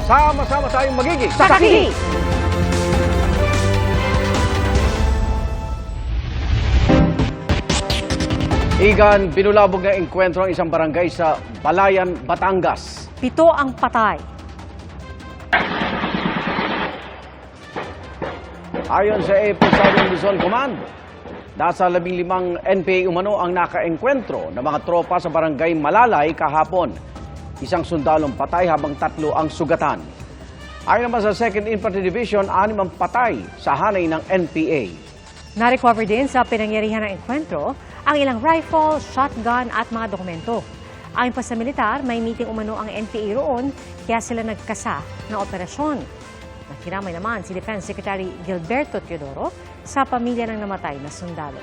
Sama-sama tayong magiging Saksi! Igan, binulabog ng engkwentro ang isang barangay sa Balayan, Batangas. 7 ang patay. Ayon sa AP Southern Luzon Command, nasa 15 NPA umano ang nakaengkwentro ng mga tropa sa barangay Malalay kahapon. Isang sundalong patay habang 3 ang sugatan. Ayon naman sa 2nd Infantry Division, 6 ang patay sa hanay ng NPA. Na-recover din sa pinangyarihan ng engkwentro ang ilang rifle, shotgun at mga dokumento. Ayon pa sa militar, may meeting umano ang NPA roon kaya sila nagkasa ng operasyon. Nakiramay naman si Defense Secretary Gilberto Teodoro sa pamilya ng namatay na sundalo.